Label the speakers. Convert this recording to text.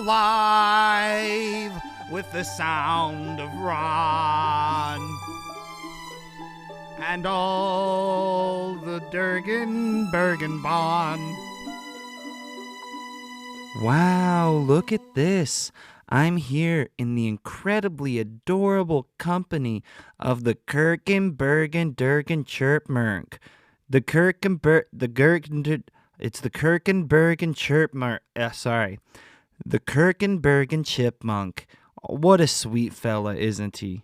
Speaker 1: alive with the sound of Ron. And all the Durgan Bergen Bond.
Speaker 2: Wow, look at this. I'm here in the incredibly adorable company of the Kirkenbergen Durgan Chirpmunk. The it's the Kirkenbergen Chirpmunk. The Kirkenbergen Chipmunk. What a sweet fella, isn't he?